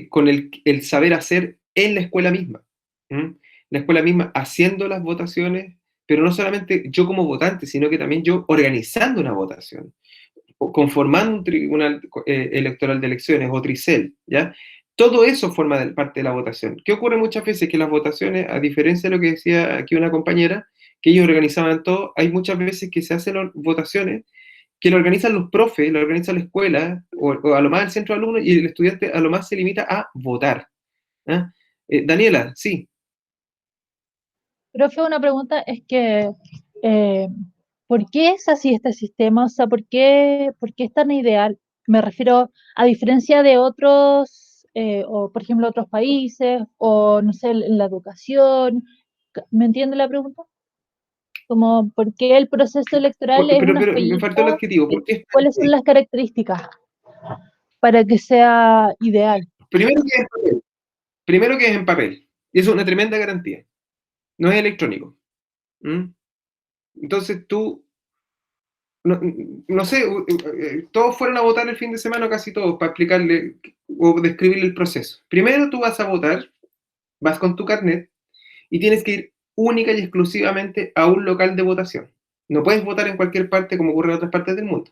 con el saber hacer en la escuela misma. ¿Mm? La escuela misma haciendo las votaciones, pero no solamente yo como votante, sino que también yo organizando una votación, o conformando un tribunal electoral de elecciones o tricel, ¿ya? Todo eso forma parte de la votación. ¿Qué ocurre muchas veces? Que las votaciones, a diferencia de lo que decía aquí una compañera, que ellos organizaban todo, hay muchas veces que se hacen votaciones que lo organizan los profes, lo organiza la escuela, o a lo más el centro de alumnos, y el estudiante a lo más se limita a votar. ¿Ah? Daniela, sí. Profe, una pregunta es que, eh, ¿por qué es así este sistema? O sea, ¿por qué es tan ideal? Me refiero a diferencia de otros, o por ejemplo, otros países, o no sé, en la educación. ¿Me entiende la pregunta? Como, ¿por qué el proceso electoral es Pero, una pero me faltó el joyita? adjetivo. ¿Por qué es tan ¿Cuáles son las características para que sea ideal? Primero que es en papel. Primero que es en papel. Y eso es una tremenda garantía. No es electrónico. ¿Mm? Entonces tú, no, no sé, todos fueron a votar el fin de semana, casi todos, para explicarle o describirle el proceso. Primero tú vas a votar, vas con tu carnet, y tienes que ir única y exclusivamente a un local de votación. No puedes votar en cualquier parte como ocurre en otras partes del mundo.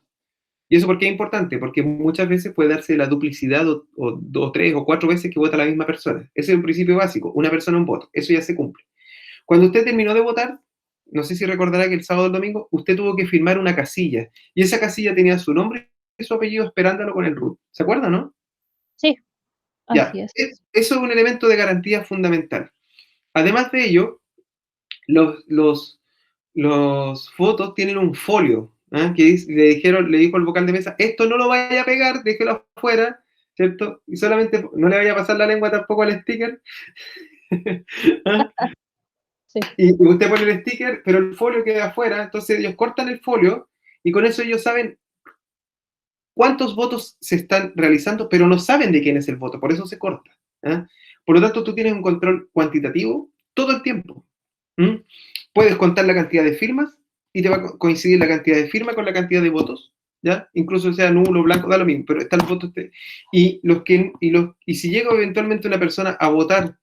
¿Y eso por qué es importante? Porque muchas veces puede darse la duplicidad o dos, tres o cuatro veces que vota la misma persona. Ese es un principio básico, una persona un voto. Eso ya se cumple. Cuando usted terminó de votar, no sé si recordará que el sábado o el domingo, usted tuvo que firmar una casilla. Y esa casilla tenía su nombre y su apellido esperándolo con el RUT. ¿Se acuerda, no? Sí, Ya. así es. Eso es un elemento de garantía fundamental. Además de ello, los, los, los votos tienen un folio, ¿eh? Que le dijo el vocal de mesa, esto no lo vaya a pegar, déjelo afuera, ¿cierto? Y solamente no le vaya a pasar la lengua tampoco al sticker. ¿Ah? Sí. Y usted pone el sticker, pero el folio queda afuera, entonces ellos cortan el folio y con eso ellos saben cuántos votos se están realizando, pero no saben de quién es el voto, por eso se corta. ¿Eh? Por lo tanto, tú tienes un control cuantitativo todo el tiempo. ¿Mm? Puedes contar la cantidad de firmas y te va a coincidir la cantidad de firmas con la cantidad de votos, ¿ya? Incluso sea nulo, blanco, da lo mismo, pero están los votos. Y si llega eventualmente una persona a votar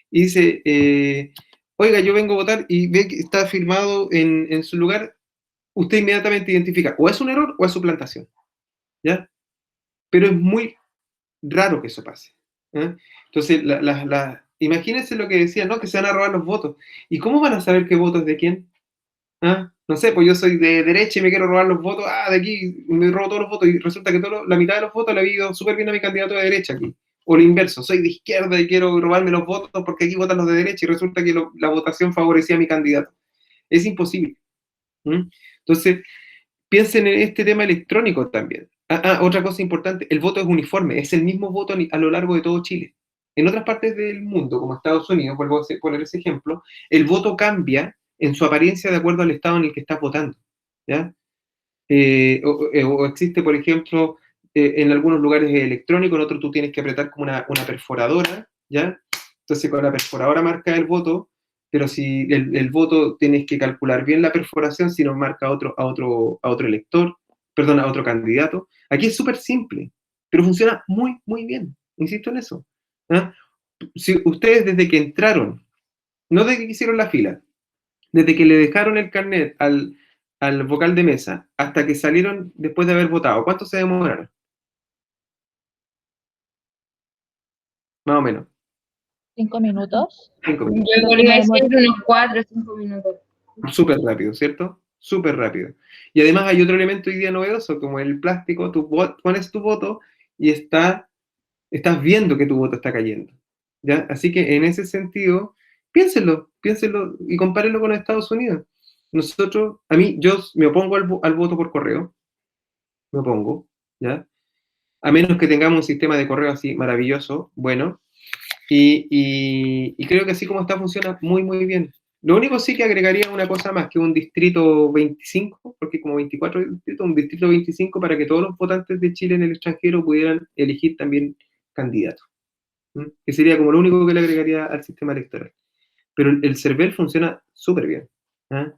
y dice, oiga, yo vengo a votar y ve que está firmado en su lugar, usted inmediatamente identifica o es un error o es suplantación, ¿ya? Pero es muy raro que eso pase. ¿Eh? Entonces, imagínense lo que decían, ¿no? Que se van a robar los votos. ¿Y cómo van a saber qué voto es de quién? ¿Ah? No sé, pues yo soy de derecha y me quiero robar los votos, de aquí me robo todos los votos y resulta que la mitad de los votos le ha ido súper bien a mi candidato de derecha aquí. O lo inverso, soy de izquierda y quiero robarme los votos porque aquí votan los de derecha y resulta que la votación favorecía a mi candidato. Es imposible. ¿Mm? Entonces, piensen en este tema electrónico también. Otra cosa importante, el voto es uniforme, es el mismo voto a lo largo de todo Chile. En otras partes del mundo, como Estados Unidos, vuelvo a poner ese ejemplo, el voto cambia en su apariencia de acuerdo al estado en el que estás votando. ¿Ya? O existe, por ejemplo, en algunos lugares es electrónico, en otros tú tienes que apretar como una perforadora, ¿ya? Entonces con la perforadora marca el voto, pero si el voto tienes que calcular bien la perforación, si no marca a otro elector, perdón, a otro candidato. Aquí es súper simple, pero funciona muy, muy bien. Insisto en eso. ¿Ah? Si ustedes desde que entraron, no desde que hicieron la fila, desde que le dejaron el carnet al vocal de mesa hasta que salieron después de haber votado, ¿cuánto se demoraron? Más o menos. 5 minutos. 5 minutos. Yo podría decir unos 4 o 5 minutos. Súper rápido, ¿cierto? Súper rápido. Y además hay otro elemento hoy día novedoso, como el plástico, tú pones tu voto y estás viendo que tu voto está cayendo. ¿Ya? Así que en ese sentido, piénsenlo y compárenlo con Estados Unidos. Yo me opongo al voto por correo, me opongo, ¿ya? A menos que tengamos un sistema de correo así maravilloso, bueno, y creo que así como está funciona muy, muy bien. Lo único sí que agregaría una cosa más, que un distrito 25, porque como 24 distritos, un distrito 25 para que todos los votantes de Chile en el extranjero pudieran elegir también candidatos. Que sería como lo único que le agregaría al sistema electoral. Pero el CERVEL funciona súper bien. ¿Ah?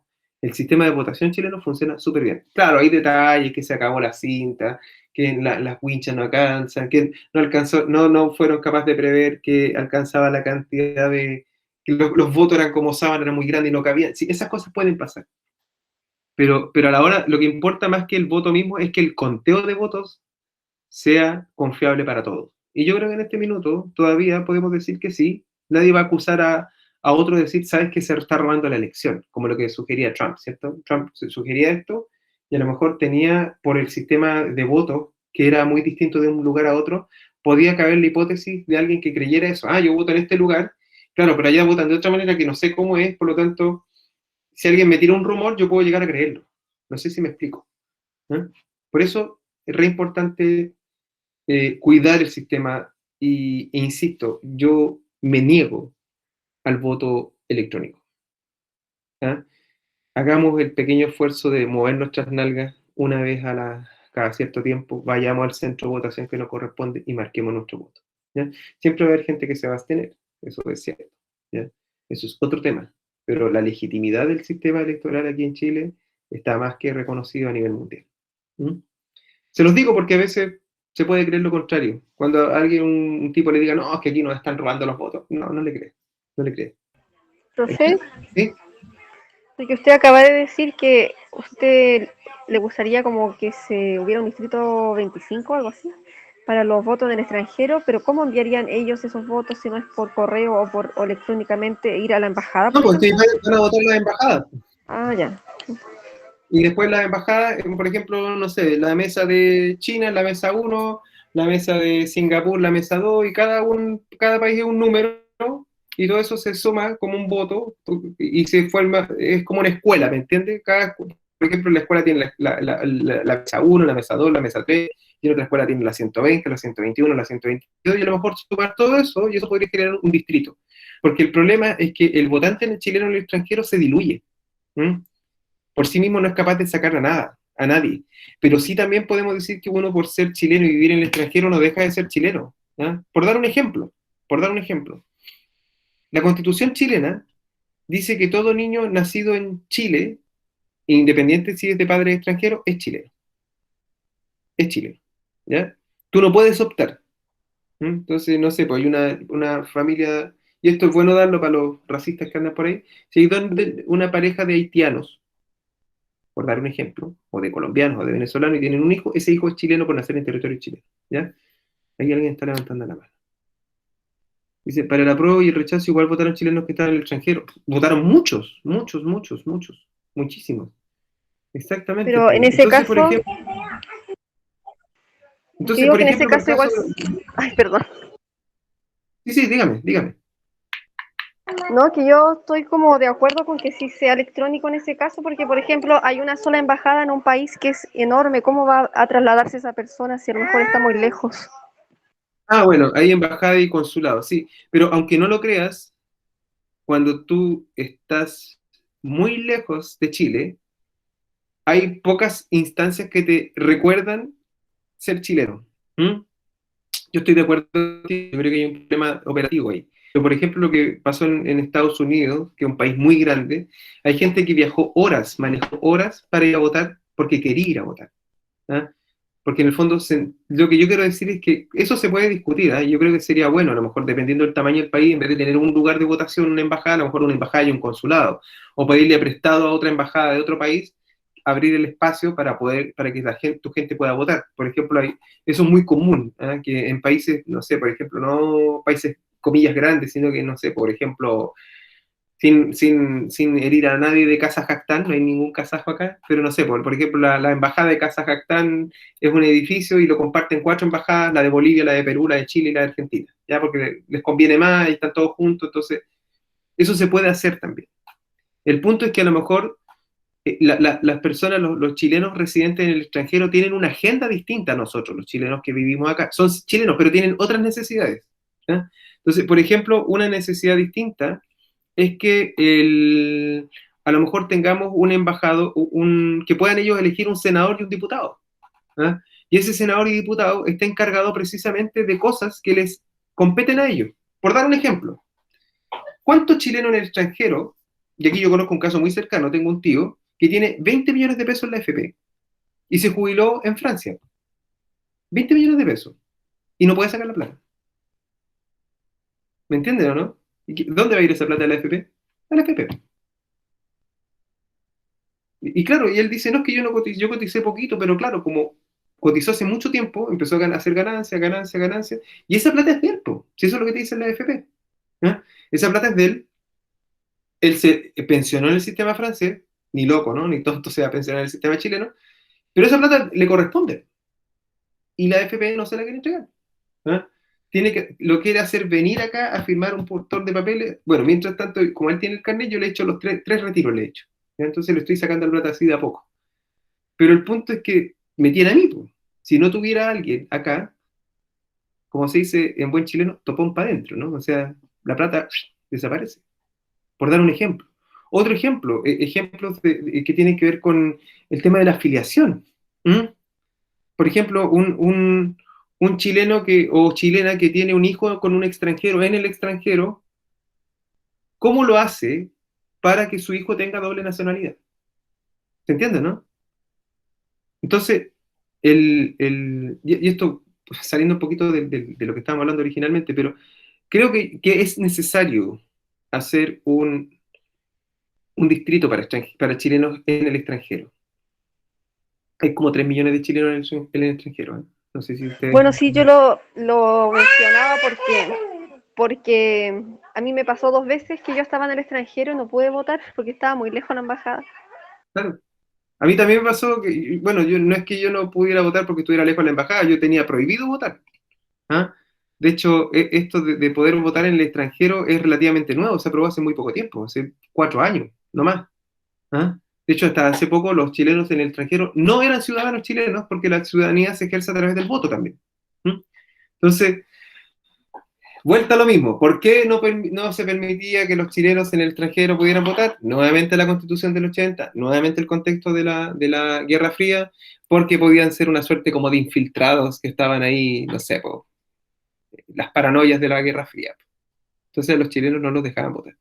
El sistema de votación chileno funciona súper bien. Claro, hay detalles, que se acabó la cinta, que las winchas no alcanzan, que no fueron capaces de prever que alcanzaba la cantidad de... que los votos eran como sábana, eran muy grandes y no cabían. Sí, esas cosas pueden pasar. Pero a la hora, lo que importa más que el voto mismo es que el conteo de votos sea confiable para todos. Y yo creo que en este minuto todavía podemos decir que sí. Nadie va a acusar a otro de decir, sabes que se está robando la elección, como lo que sugería Trump, ¿cierto? Trump sugería esto y a lo mejor tenía, por el sistema de voto, que era muy distinto de un lugar a otro, podía caber la hipótesis de alguien que creyera eso. Ah, yo voto en este lugar, claro, pero allá votan de otra manera que no sé cómo es, por lo tanto, si alguien me tira un rumor, yo puedo llegar a creerlo. No sé si me explico. ¿Eh? Por eso es re importante cuidar el sistema e insisto, yo me niego al voto electrónico. ¿Ah? Hagamos el pequeño esfuerzo de mover nuestras nalgas una vez cada cierto tiempo, vayamos al centro de votación que nos corresponde y marquemos nuestro voto. ¿Ya? Siempre va a haber gente que se va a abstener, eso es cierto. ¿Ya? Eso es otro tema, pero la legitimidad del sistema electoral aquí en Chile está más que reconocido a nivel mundial. ¿Mm? Se los digo porque a veces se puede creer lo contrario. Cuando a alguien, un tipo le diga, no, es que aquí nos están robando los votos. No, no le cree. No le cree. Profe, ¿Sí? porque usted acaba de decir que usted le gustaría como que se hubiera un distrito 25 o algo así para los votos del extranjero, pero ¿cómo enviarían ellos esos votos si no es por correo o electrónicamente ir a la embajada, No, por pues sí, ejemplo? van a votar las embajadas. Ah, ya. Y después las embajadas, por ejemplo, no sé, la mesa de China, la mesa 1, la mesa de Singapur, la mesa 2, y cada país es un número, y todo eso se suma como un voto, y se forma, es como una escuela, ¿me entiendes? Por ejemplo, la escuela tiene la mesa 1, la mesa 2, la mesa 3, y en otra escuela tiene la 120, la 121, la 122, y a lo mejor sumar todo eso, y eso podría generar un distrito. Porque el problema es que el votante chileno en el extranjero se diluye. ¿Mm? Por sí mismo no es capaz de sacar a nadie. Pero sí también podemos decir que uno por ser chileno y vivir en el extranjero no deja de ser chileno. ¿Ya? Por dar un ejemplo. La Constitución chilena dice que todo niño nacido en Chile, independiente si es de padre extranjero, es chileno. Es chileno. ¿Ya? Tú no puedes optar. Entonces, no sé, pues hay una familia, y esto es bueno darlo para los racistas que andan por ahí, si hay una pareja de haitianos, por dar un ejemplo, o de colombianos o de venezolanos, y tienen un hijo, ese hijo es chileno por nacer en territorio chileno. ¿Ya? Ahí alguien está levantando la mano. Dice, para el apruebo y el rechazo igual votaron chilenos que están en el extranjero. Votaron muchos, muchos, muchos, muchos, muchísimos. Exactamente. Pero en Pues. ese caso, yo digo Por que en ejemplo, ese caso igual... Ay, perdón. Sí, dígame. No, que yo estoy como de acuerdo con que sí sea electrónico en ese caso, porque por ejemplo hay una sola embajada en un país que es enorme, ¿cómo va a trasladarse esa persona si a lo mejor está muy lejos? Ah, bueno, hay embajada y consulado, sí. Pero aunque no lo creas, cuando tú estás muy lejos de Chile, hay pocas instancias que te recuerdan ser chileno. ¿Mm? Yo estoy de acuerdo contigo, yo creo que hay un problema operativo ahí. Pero, por ejemplo, lo que pasó en Estados Unidos, que es un país muy grande, hay gente que manejó horas para ir a votar porque quería ir a votar. ¿Ah? Porque en el fondo, lo que yo quiero decir es que eso se puede discutir. ¿Ah? Yo creo que sería bueno, a lo mejor dependiendo del tamaño del país, en vez de tener un lugar de votación, una embajada, a lo mejor una embajada y un consulado. O pedirle prestado a otra embajada de otro país, abrir el espacio para que tu gente pueda votar. Por ejemplo, eso es muy común, ¿eh? Que en países, no sé, por ejemplo, no países comillas grandes, sino que, no sé, por ejemplo, sin herir a nadie de Kazajstán, no hay ningún kazajo acá, pero no sé, por ejemplo, la embajada de Kazajstán es un edificio y lo comparten 4 embajadas, la de Bolivia, la de Perú, la de Chile y la de Argentina, ya porque les conviene más y están todos juntos, entonces eso se puede hacer también. El punto es que a lo mejor las personas, los chilenos residentes en el extranjero tienen una agenda distinta a nosotros, los chilenos que vivimos acá. Son chilenos, pero tienen otras necesidades. ¿Ya? Entonces, por ejemplo, una necesidad distinta es que a lo mejor tengamos un embajado, que puedan ellos elegir un senador y un diputado. ¿Ya? Y ese senador y diputado está encargado precisamente de cosas que les competen a ellos. Por dar un ejemplo, ¿cuántos chilenos en el extranjero, y aquí yo conozco un caso muy cercano, tengo un tío, que tiene 20 millones de pesos en la AFP y se jubiló en Francia. 20 millones de pesos. Y no puede sacar la plata. ¿Me entienden o no? ¿Dónde va a ir esa plata de la AFP? A la AFP. Y claro, y él dice, no, es que yo coticé poquito, pero claro, como cotizó hace mucho tiempo, empezó a hacer ganancias, y esa plata es de él, po. Si eso es lo que te dice la AFP. ¿Ah? Esa plata es de él se pensionó en el sistema francés, ni loco, ¿no? Ni tonto se va a pensionar en el sistema chileno, pero esa plata le corresponde, y la AFP no se la quiere entregar. ¿Ah? Lo quiere hacer venir acá a firmar un portón de papeles. Bueno, mientras tanto, como él tiene el carnet, yo le he hecho los tres retiros, le he hecho. ¿Ya? Entonces le estoy sacando la plata así de a poco. Pero el punto es que me tiene a mí, pues. Si no tuviera alguien acá, como se dice en buen chileno, topón para adentro, ¿no? O sea, la plata desaparece. Por dar un ejemplo. Otro ejemplo, ejemplos que tienen que ver con el tema de la afiliación. ¿Mm? Por ejemplo, un chileno o chilena que tiene un hijo con un extranjero en el extranjero, ¿cómo lo hace para que su hijo tenga doble nacionalidad? ¿Se entiende, no? Entonces, y esto pues, saliendo un poquito de lo que estábamos hablando originalmente, pero creo que es necesario hacer un distrito para chilenos en el extranjero. Hay como 3 millones de chilenos en el extranjero, ¿eh? No sé si ustedes... Bueno, sí, yo lo mencionaba porque a mí me pasó 2 veces que yo estaba en el extranjero y no pude votar porque estaba muy lejos de la embajada. Claro. A mí también me pasó que, bueno, no es que yo no pudiera votar porque estuviera lejos de la embajada, yo tenía prohibido votar. ¿Ah? De hecho, esto de poder votar en el extranjero es relativamente nuevo, se aprobó hace muy poco tiempo, hace 4 años, no más. ¿Ah? De hecho, hasta hace poco los chilenos en el extranjero no eran ciudadanos chilenos porque la ciudadanía se ejerce a través del voto también. Entonces, vuelta a lo mismo. ¿Por qué no se permitía que los chilenos en el extranjero pudieran votar? Nuevamente la Constitución del 80, nuevamente el contexto de la Guerra Fría, porque podían ser una suerte como de infiltrados que estaban ahí, no sé, las paranoias de la Guerra Fría. Entonces los chilenos no los dejaban votar.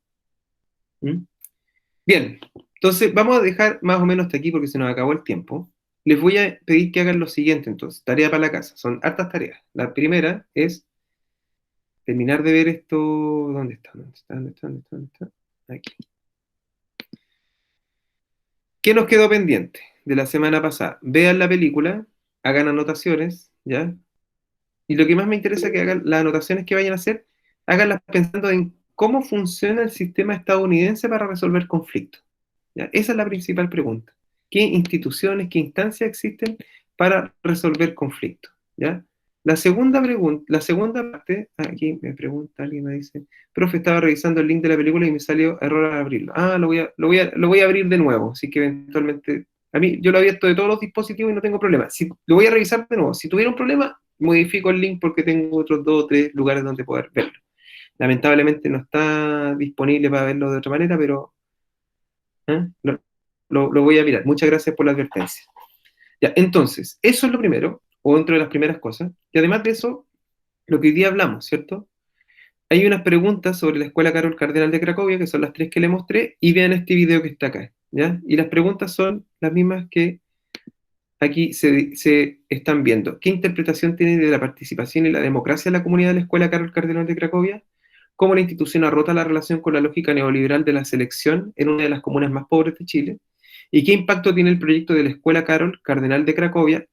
Bien, entonces vamos a dejar más o menos hasta aquí porque se nos acabó el tiempo. Les voy a pedir que hagan lo siguiente entonces, tarea para la casa. Son hartas tareas. La primera es terminar de ver esto. ¿Dónde está? ¿Dónde está? Aquí. ¿Qué nos quedó pendiente de la semana pasada? Vean la película, hagan anotaciones, ¿ya? Y lo que más me interesa que hagan, las anotaciones que vayan a hacer, háganlas pensando en cómo funciona el sistema estadounidense para resolver conflictos. ¿Ya? Esa es la principal pregunta. ¿Qué instituciones, qué instancias existen para resolver conflictos? ¿Ya? La segunda parte, aquí me pregunta, alguien me dice, profe, estaba revisando el link de la película y me salió error al abrirlo. Lo voy a abrir de nuevo, así que eventualmente, a mí, yo lo he abierto de todos los dispositivos y no tengo problema. Lo voy a revisar de nuevo. Si tuviera un problema, modifico el link porque tengo otros 2 o 3 lugares donde poder verlo. Lamentablemente no está disponible para verlo de otra manera, pero lo voy a mirar. Muchas gracias por la advertencia. Ya, entonces, eso es lo primero, o dentro de las primeras cosas. Y además de eso, lo que hoy día hablamos, ¿cierto? Hay unas preguntas sobre la Escuela Carol Cardenal de Cracovia, que son las 3 que le mostré, y vean este video que está acá, ¿ya? Y las preguntas son las mismas que aquí se están viendo. ¿Qué interpretación tiene de la participación y la democracia en la comunidad de la Escuela Carol Cardenal de Cracovia? ¿Cómo la institución ha roto la relación con la lógica neoliberal de la selección en una de las comunas más pobres de Chile? ¿Y qué impacto tiene el proyecto de la Escuela Carol Cardenal de Cracovia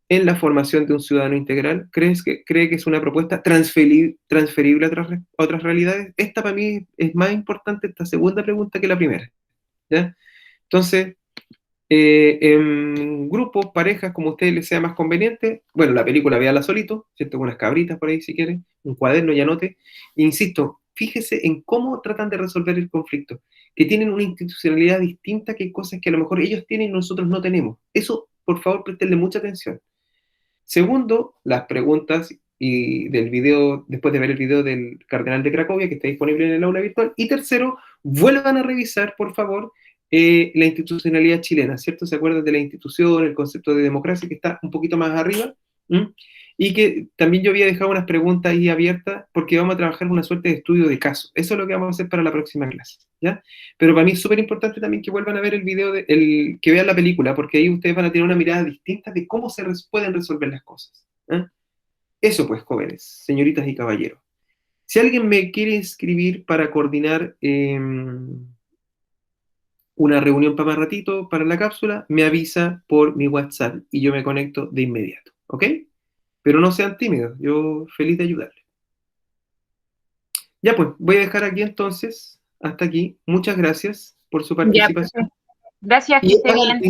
en la formación de un ciudadano integral? ¿Cree que es una propuesta transferible a otras realidades? Esta para mí es más importante, esta segunda pregunta, que la primera. ¿Ya? Entonces, en grupos, parejas, como a ustedes les sea más conveniente, bueno, la película véala solito, ¿cierto? Con unas cabritas por ahí si quieren, un cuaderno y anote. Insisto, fíjese en cómo tratan de resolver el conflicto, que tienen una institucionalidad distinta, que hay cosas que a lo mejor ellos tienen y nosotros no tenemos. Eso, por favor, prestenle mucha atención. Segundo, las preguntas y del video, después de ver el video del Cardenal de Cracovia, que está disponible en el aula virtual. Y tercero, vuelvan a revisar, por favor, la institucionalidad chilena, ¿cierto? ¿Se acuerdan de la institución, el concepto de democracia que está un poquito más arriba? Y que también yo había dejado unas preguntas ahí abiertas porque vamos a trabajar una suerte de estudio de caso. Eso es lo que vamos a hacer para la próxima clase, ¿ya? Pero para mí es súper importante también que vuelvan a ver el video, que vean la película, porque ahí ustedes van a tener una mirada distinta de cómo pueden resolver las cosas. Eso pues, jóvenes, señoritas y caballeros. Si alguien me quiere inscribir para coordinar una reunión para más ratito, para la cápsula, me avisa por mi WhatsApp y yo me conecto de inmediato, ¿ok? Pero no sean tímidos, yo feliz de ayudarles. Ya pues, voy a dejar aquí entonces, hasta aquí. Muchas gracias por su Ya, participación. gracias, que Y esté bien.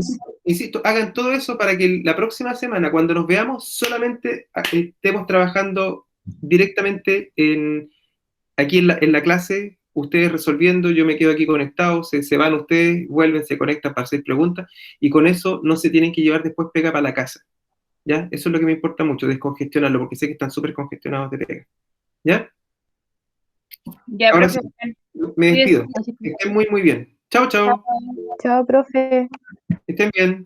insisto, hagan todo eso para que la próxima semana, cuando nos veamos, solamente estemos trabajando directamente aquí en la clase, ustedes resolviendo, yo me quedo aquí conectado, se van ustedes, vuelven, se conectan para hacer preguntas, y con eso no se tienen que llevar después pega para la casa. ¿Ya? Eso es lo que me importa mucho, descongestionarlo, porque sé que están súper congestionados de pega. ¿Ya? Ya, Ahora sí, profe. me despido. Cuídense. Que estén muy, muy bien. Chao, chao. Chao, profe. Que estén bien.